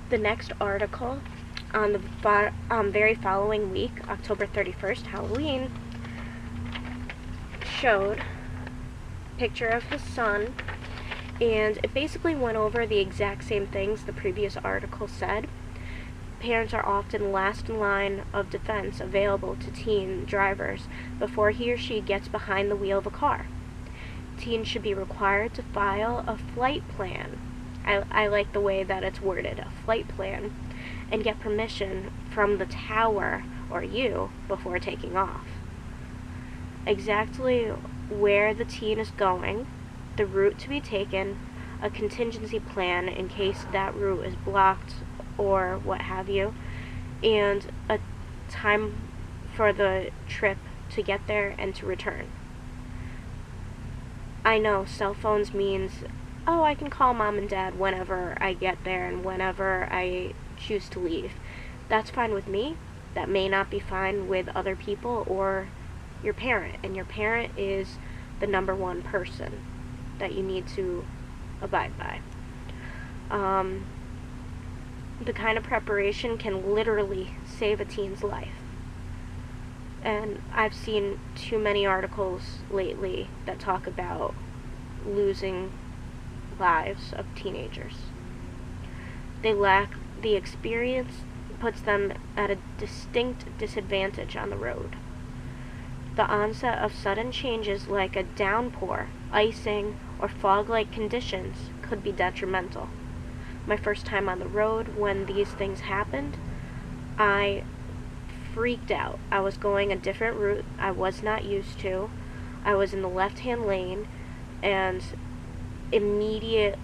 The next article on the very following week, October 31st, Halloween, showed a picture of his son, and it basically went over the exact same things the previous article said. Parents are often last in line of defense available to teen drivers before he or she gets behind the wheel of a car. Teens should be required to file a flight plan. I like the way that it's worded, a flight plan, and get permission from the tower or you before taking off. Exactly where the teen is going, the route to be taken, a contingency plan in case that route is blocked or what have you, and a time for the trip to get there and to return. I know cell phones means, oh, I can call mom and dad whenever I get there and whenever I choose to leave. That's fine with me. That may not be fine with other people or your parent, and your parent is the number one person that you need to abide by. The kind of preparation can literally save a teen's life. And I've seen too many articles lately that talk about losing lives of teenagers. They lack the experience, puts them at a distinct disadvantage on the road. The onset of sudden changes like a downpour, icing, or fog-like conditions could be detrimental. My first time on the road, when these things happened, I freaked out. I was going a different route I was not used to. I was in the left-hand lane, and immediate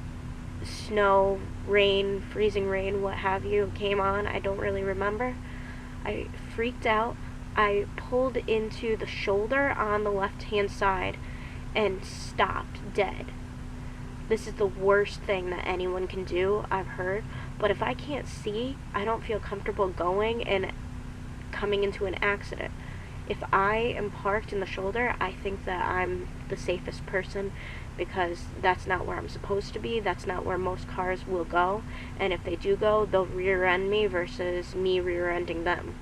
snow, rain, freezing rain, what have you, came on. I don't really remember. I freaked out. I pulled into the shoulder on the left-hand side and stopped dead. This is the worst thing that anyone can do, I've heard. But if I can't see, I don't feel comfortable going and coming into an accident. If I am parked in the shoulder, I think that I'm the safest person, because that's not where I'm supposed to be. That's not where most cars will go. And if they do go, they'll rear-end me versus me rear-ending them.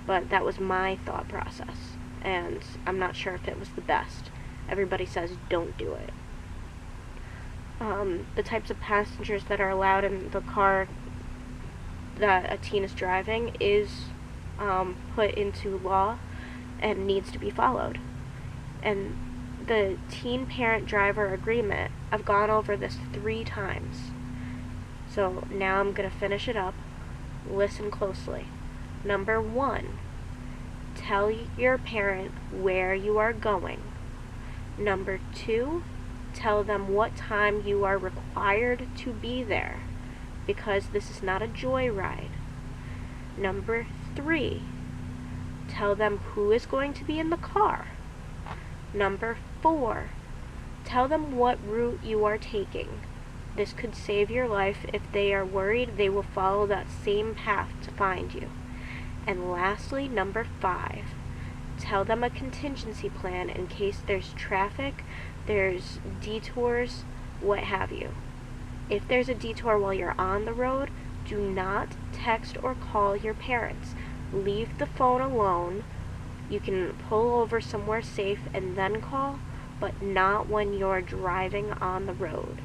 But that was my thought process, and I'm not sure if it was the best. Everybody says don't do it. The types of passengers that are allowed in the car that a teen is driving is put into law and needs to be followed. And the teen parent driver agreement, I've gone over this 3 times. So now I'm going to finish it up. Listen closely. Number 1, tell your parent where you are going. Number 2, tell them what time you are required to be there, because this is not a joyride. Number 3, tell them who is going to be in the car. Number 4, tell them what route you are taking. This could save your life. If they are worried, they will follow that same path to find you. And lastly, number 5, tell them a contingency plan in case there's traffic, there's detours, what have you. If there's a detour while you're on the road, do not text or call your parents. Leave the phone alone. You can pull over somewhere safe and then call, but not when you're driving on the road.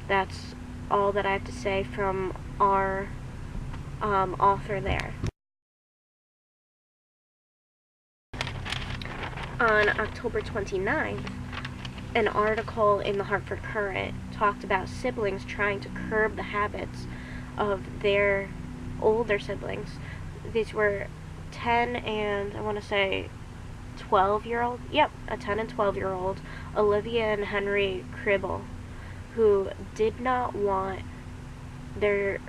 That's all that I have to say from our author there. On October 29th, an article in the Hartford Courant talked about siblings trying to curb the habits of their older siblings. These were 10 and I want to say 12-year-old. Yep, a 10 and 12-year-old, Olivia and Henry Cribble, who did not want their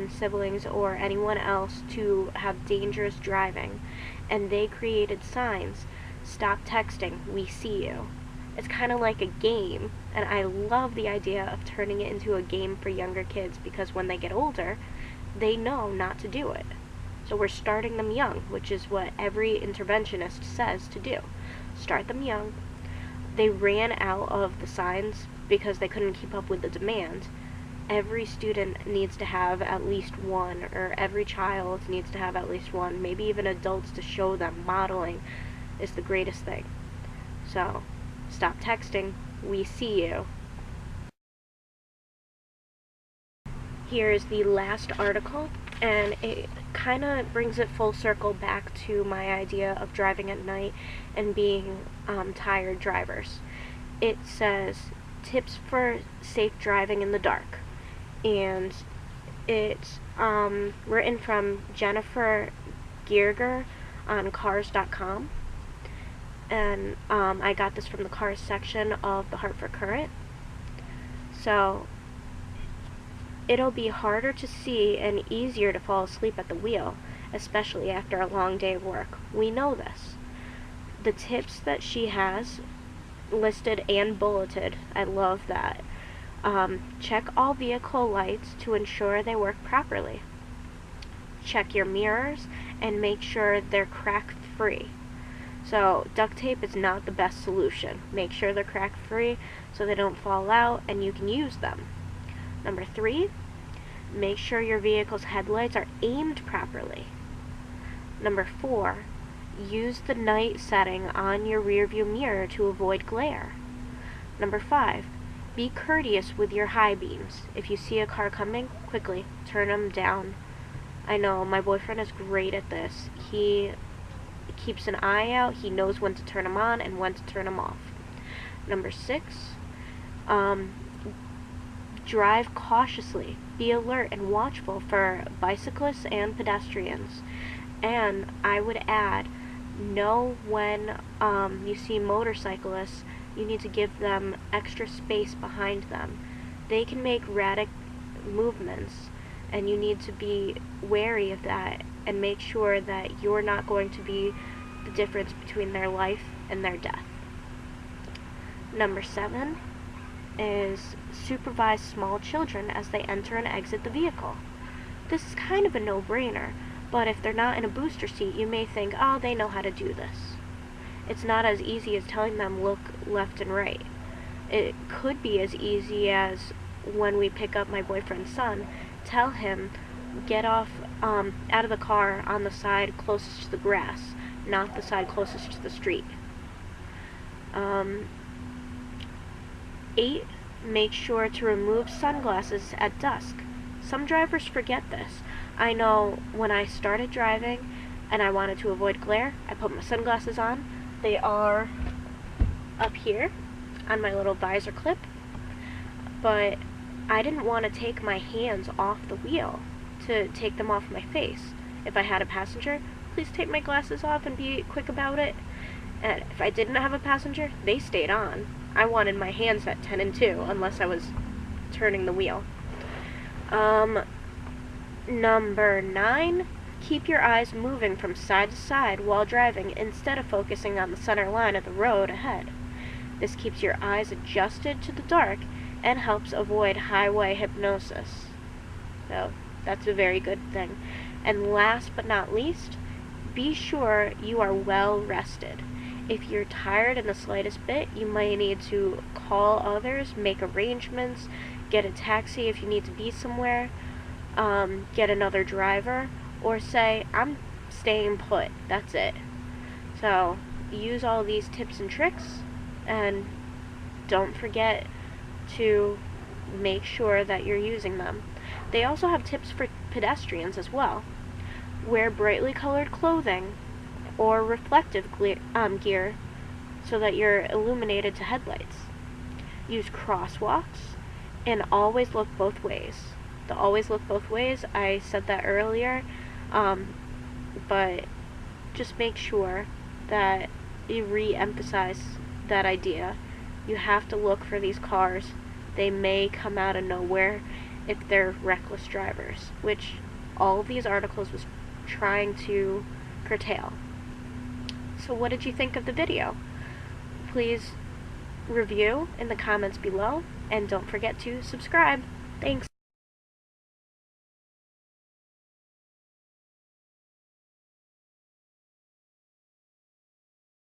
siblings or anyone else to have dangerous driving, and they created signs. Stop texting, we see you. It's kind of like a game, and I love the idea of turning it into a game for younger kids, because when they get older, they know not to do it. So we're starting them young, which is what every interventionist says to do. Start them young. They ran out of the signs because they couldn't keep up with the demand, every student needs to have at least one, or every child needs to have at least one, maybe even adults, to show them modeling is the greatest thing. So, stop texting. We see you. Here's the last article, and it kind of brings it full circle back to my idea of driving at night and being tired drivers. It says, tips for safe driving in the dark, and it's written from Jennifer Gierger on cars.com, and I got this from the cars section of the Hartford Courant. So, it'll be harder to see and easier to fall asleep at the wheel, especially after a long day of work. We know this. The tips that she has listed and bulleted, I love that. Check all vehicle lights to ensure they work properly. Check your mirrors and make sure they're crack-free. So, duct tape is not the best solution. Make sure they're crack-free so they don't fall out and you can use them. Number 3, make sure your vehicle's headlights are aimed properly. Number 4, use the night setting on your rearview mirror to avoid glare. Number 5, be courteous with your high beams. If you see a car coming, quickly turn them down. I know, my boyfriend is great at this. He keeps an eye out, he knows when to turn them on and when to turn them off. Number 6, drive cautiously. Be alert and watchful for bicyclists and pedestrians. And I would add, know when you see motorcyclists, you need to give them extra space behind them. They can make erratic movements, and you need to be wary of that and make sure that you're not going to be the difference between their life and their death. Number 7 is supervise small children as they enter and exit the vehicle. This is kind of a no-brainer, but if they're not in a booster seat, you may think, oh, they know how to do this. It's not as easy as telling them look left and right. It could be as easy as when we pick up my boyfriend's son, tell him get off out of the car on the side closest to the grass, not the side closest to the street. 8, make sure to remove sunglasses at dusk. Some drivers forget this. I know when I started driving and I wanted to avoid glare, I put my sunglasses on. They are up here on my little visor clip, but I didn't want to take my hands off the wheel to take them off my face. If I had a passenger, please take my glasses off and be quick about it. And if I didn't have a passenger, they stayed on. I wanted my hands at 10 and 2 unless I was turning the wheel. Number 9, keep your eyes moving from side to side while driving instead of focusing on the center line of the road ahead. This keeps your eyes adjusted to the dark and helps avoid highway hypnosis. So, that's a very good thing. And last but not least, be sure you are well rested. If you're tired in the slightest bit, you might need to call others, make arrangements, get a taxi if you need to be somewhere, get another driver, or say, I'm staying put, that's it. So, use all these tips and tricks, and don't forget to make sure that you're using them. They also have tips for pedestrians as well. Wear brightly colored clothing or reflective gear so that you're illuminated to headlights. Use crosswalks and always look both ways. The always look both ways, I said that earlier, but just make sure that you re-emphasize that idea. You have to look for these cars. They may come out of nowhere if they're reckless drivers, which all of these articles was trying to curtail. So what did you think of the video? Please review in the comments below, and don't forget to subscribe. Thanks.